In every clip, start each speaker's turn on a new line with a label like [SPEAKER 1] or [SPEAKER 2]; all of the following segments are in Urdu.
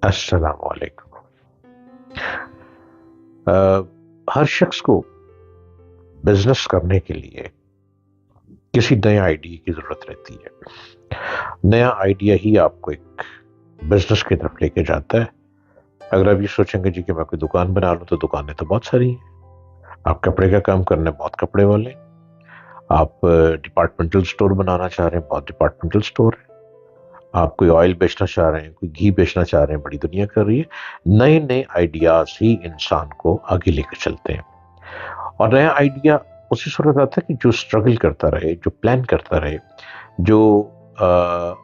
[SPEAKER 1] السلام علیکم۔ ہر شخص کو بزنس کرنے کے لیے کسی نئے آئیڈیا کی ضرورت رہتی ہے۔ نیا آئیڈیا ہی آپ کو ایک بزنس کی طرف لے کے جاتا ہے۔ اگر آپ یہ سوچیں گے کہ میں کوئی دکان بنا لوں تو دکانیں تو بہت ساری ہیں۔ آپ کپڑے کا کام کرنا ہے، بہت کپڑے والے ہیں۔ آپ ڈپارٹمنٹل سٹور بنانا چاہ رہے ہیں، بہت ڈپارٹمنٹل سٹور ہے۔ آپ کوئی آئل بیچنا چاہ رہے ہیں، کوئی گھی بیچنا چاہ رہے ہیں، بڑی دنیا کر رہی ہے۔ نئے نئے آئیڈیاز ہی انسان کو آگے لے کے چلتے ہیں۔ اور نیا آئیڈیا اسی صورت آتا ہے کہ جو اسٹرگل کرتا رہے، جو پلان کرتا رہے، جو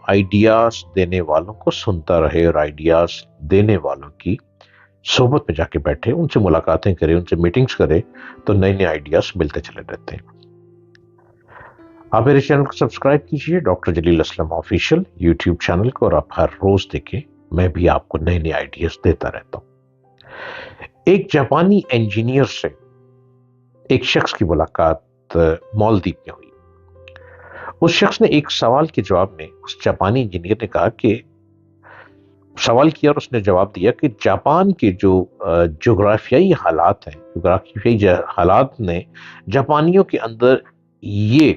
[SPEAKER 1] آئیڈیاز دینے والوں کو سنتا رہے اور آئیڈیاز دینے والوں کی صحبت میں جا کے بیٹھے، ان سے ملاقاتیں کرے، ان سے میٹنگز کرے، تو نئے نئے آئیڈیاز ملتے چلے رہتے ہیں۔ آپ میرے چینل کو سبسکرائب کیجئے، ڈاکٹر جلیل اسلم آفیشیل یوٹیوب چینل کو، اور آپ ہر روز دیکھیں، میں بھی آپ کو نئے نئے آئیڈیاز دیتا رہتا ہوں۔ ایک جاپانی انجینئر سے ایک شخص کی ملاقات مالدیپ میں ہوئی۔ اس شخص نے ایک سوال کے جواب میں، اس جاپانی انجینئر نے کہا کہ سوال کیا اور اس نے جواب دیا کہ جاپان کے جو جغرافیائی حالات ہیں، جغرافیائی حالات نے جاپانیوں کے اندر یہ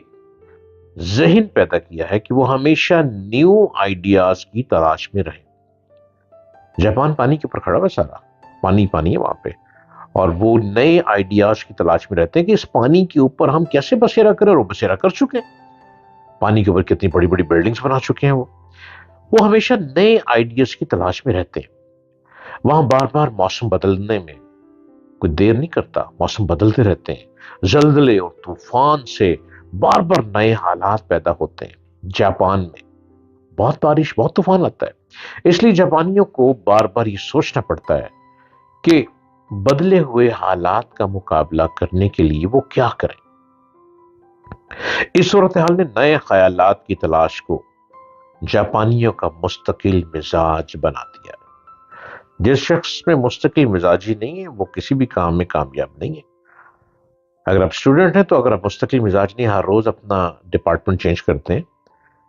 [SPEAKER 1] ذہن پیدا کیا ہے کہ وہ ہمیشہ نیو آئیڈیاز کی تلاش میں رہیں۔ جاپان پانی کے اوپر کھڑا ہوا، سارا پانی پانی ہے وہاں پہ، اور وہ نئے آئیڈیاز کی تلاش میں رہتے ہیں کہ اس پانی کے اوپر ہم کیسے بسیرا کریں، اور وہ بسیرا کر چکے ہیں۔ پانی کے اوپر کتنی بڑی بڑی بلڈنگز بنا چکے ہیں وہ ہمیشہ نئے آئیڈیاز کی تلاش میں رہتے ہیں۔ وہاں بار بار موسم بدلنے میں کوئی دیر نہیں کرتا، موسم بدلتے رہتے ہیں، زلزلے اور طوفان سے بار بار نئے حالات پیدا ہوتے ہیں۔ جاپان میں بہت بارش، بہت طوفان آتا ہے، اس لیے جاپانیوں کو بار بار یہ سوچنا پڑتا ہے کہ بدلے ہوئے حالات کا مقابلہ کرنے کے لیے وہ کیا کریں۔ اس صورتحال نے نئے خیالات کی تلاش کو جاپانیوں کا مستقل مزاج بنا دیا۔ جس شخص میں مستقل مزاجی نہیں ہے وہ کسی بھی کام میں کامیاب نہیں ہے۔ اگر آپ اسٹوڈنٹ ہیں تو اگر آپ مستقل مزاج نہیں، ہر روز اپنا ڈپارٹمنٹ چینج کرتے ہیں،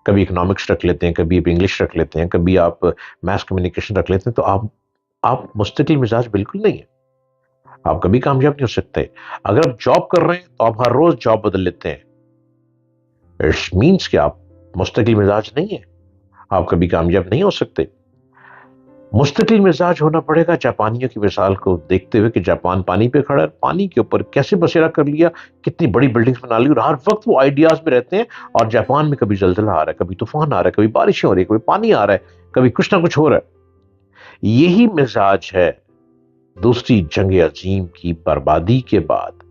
[SPEAKER 1] کبھی اکنامکس رکھ لیتے ہیں، کبھی آپ انگلش رکھ لیتے ہیں، کبھی آپ میس کمیونیکیشن رکھ لیتے ہیں، تو آپ مستقل مزاج بالکل نہیں ہے، آپ کبھی کامیاب نہیں ہو سکتے۔ اگر آپ جاب کر رہے ہیں تو آپ ہر روز جاب بدل لیتے ہیں، اٹ مینس کہ آپ مستقل مزاج نہیں ہے، آپ کبھی کامیاب نہیں ہو سکتے۔ مستقل مزاج ہونا پڑے گا۔ جاپانیوں کی مثال کو دیکھتے ہوئے کہ جاپان پانی پہ کھڑا ہے، پانی کے اوپر کیسے بسیرا کر لیا، کتنی بڑی بلڈنگز بنا لی، اور ہر وقت وہ آئیڈیاز میں رہتے ہیں۔ اور جاپان میں کبھی زلزلہ آ رہا ہے، کبھی طوفان آ رہا ہے، کبھی بارشیں ہو رہی ہے، کبھی پانی آ رہا ہے، کبھی کچھ نہ کچھ ہو رہا ہے۔ یہی مزاج ہے دوسری جنگ عظیم کی بربادی کے بعد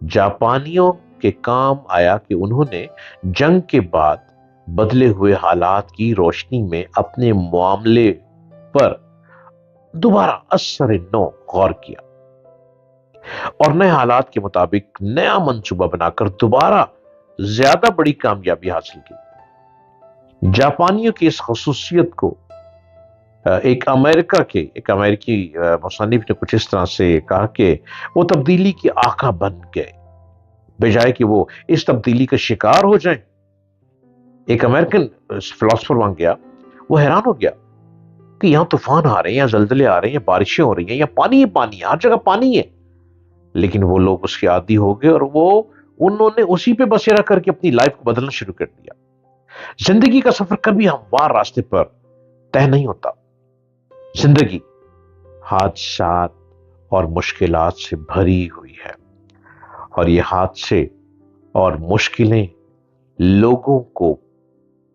[SPEAKER 1] جاپانیوں کے کام آیا کہ انہوں نے جنگ کے بعد بدلے ہوئے حالات کی روشنی میں اپنے معاملے پر دوبارہ اثر نو غور کیا اور نئے حالات کے مطابق نیا منصوبہ بنا کر دوبارہ زیادہ بڑی کامیابی حاصل کی۔ جاپانیوں کی اس خصوصیت کو ایک امریکی مصنف نے کچھ اس طرح سے کہا کہ وہ تبدیلی کے آقا بن گئے بجائے کہ وہ اس تبدیلی کا شکار ہو جائیں۔ ایک امریکن فلاسفر وہاں گیا، وہ حیران ہو گیا کہ یہاں طوفان آ رہے ہیں، یا زلزلے آ رہے ہیں، یا بارشیں ہو رہی ہیں، یا پانی ہی پانی ہے، ہر جگہ پانی ہے، لیکن وہ لوگ اس کے عادی ہو گئے اور انہوں نے اسی پہ بسیرا کر کے اپنی لائف کو بدلنا شروع کر دیا۔ زندگی کا سفر کبھی ہموار راستے پر طے نہیں ہوتا۔ زندگی حادثات اور مشکلات سے بھری ہوئی ہے، اور یہ حادثے اور مشکلیں لوگوں کو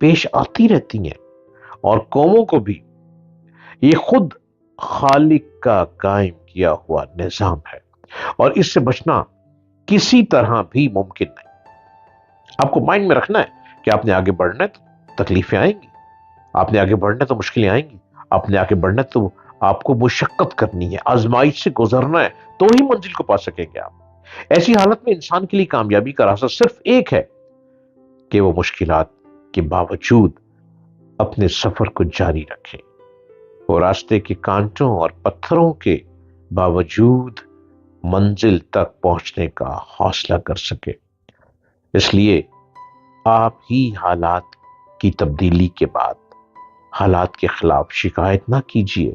[SPEAKER 1] پیش آتی رہتی ہیں، اور قوموں کو بھی۔ یہ خود خالق کا قائم کیا ہوا نظام ہے، اور اس سے بچنا کسی طرح بھی ممکن نہیں۔ آپ کو مائنڈ میں رکھنا ہے کہ آپ نے آگے بڑھنا ہے تو تکلیفیں آئیں گی، آپ نے آگے بڑھنا ہے تو مشکلیں آئیں گی، آپ نے آگے بڑھنا ہے تو آپ کو مشقت کرنی ہے، آزمائش سے گزرنا ہے، تو ہی منزل کو پا سکیں گے آپ۔ ایسی حالت میں انسان کے لیے کامیابی کا راستہ صرف ایک ہے کہ وہ مشکلات کے باوجود اپنے سفر کو جاری رکھے، وہ راستے کے کانٹوں اور پتھروں کے باوجود منزل تک پہنچنے کا حوصلہ کر سکے۔ اس لیے آپ ہی حالات کی تبدیلی کے بعد حالات کے خلاف شکایت نہ کیجیے،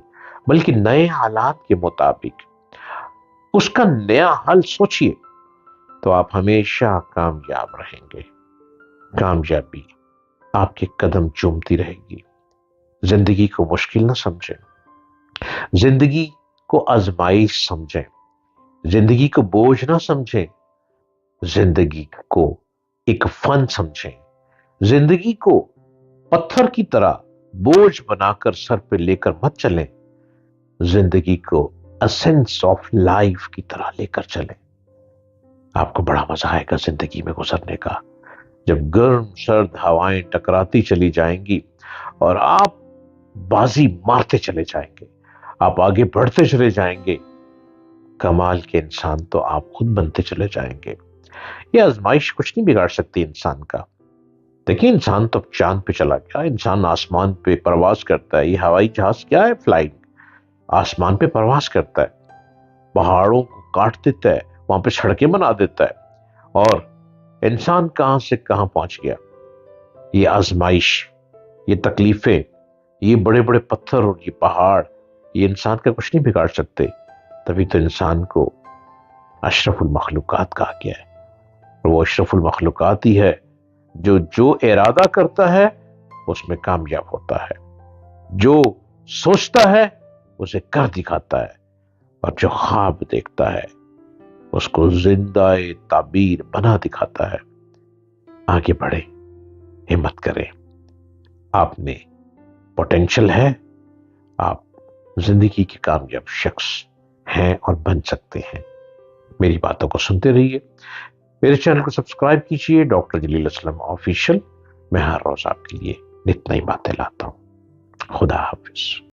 [SPEAKER 1] بلکہ نئے حالات کے مطابق اس کا نیا حل سوچیے تو آپ ہمیشہ کامیاب رہیں گے۔ کامیابی آپ کے قدم چومتی رہے گی۔ زندگی کو مشکل نہ سمجھیں، زندگی کو آزمائش سمجھیں، زندگی کو بوجھ نہ سمجھیں، زندگی کو ایک فن سمجھیں، زندگی کو پتھر کی طرح بوجھ بنا کر سر پہ لے کر مت چلیں، زندگی کو اسینس آف لائف کی طرح لے کر چلیں۔ آپ کو بڑا مزہ آئے گا زندگی میں گزرنے کا، جب گرم سرد ہوائیں ٹکراتی چلی جائیں گی اور آپ بازی مارتے چلے جائیں گے، آپ آگے بڑھتے چلے جائیں گے، کمال کے انسان تو آپ خود بنتے چلے جائیں گے۔ یہ آزمائش کچھ نہیں بگاڑ سکتی انسان کا۔ دیکھیں انسان تو چاند پہ چلا گیا، انسان آسمان پہ پرواز کرتا ہے۔ یہ ہوائی جہاز کیا ہے؟ فلائنگ، آسمان پہ پرواز کرتا ہے، پہاڑوں کو کاٹ دیتا ہے، وہاں پہ سڑکیں بنا دیتا ہے، اور انسان کہاں سے کہاں پہنچ گیا۔ یہ آزمائش، یہ تکلیفیں، یہ بڑے بڑے پتھر اور یہ پہاڑ، یہ انسان کا کچھ نہیں بگاڑ سکتے۔ تبھی تو انسان کو اشرف المخلوقات کہا گیا ہے، اور وہ اشرف المخلوقات ہی ہے جو ارادہ کرتا ہے اس میں کامیاب ہوتا ہے، جو سوچتا ہے اسے کر دکھاتا ہے، اور جو خواب دیکھتا ہے اس کو زندہ تعبیر بنا دکھاتا ہے۔ آگے بڑھے، ہمت کریں، آپ میں پوٹینشل ہے، آپ زندگی کے کامیاب شخص ہیں اور بن سکتے ہیں۔ میری باتوں کو سنتے رہیے، میرے چینل کو سبسکرائب کیجیے، ڈاکٹر جلیل اسلم آفیشل۔ میں ہر روز آپ کے لیے نت نئی باتیں لاتا ہوں۔ خدا حافظ۔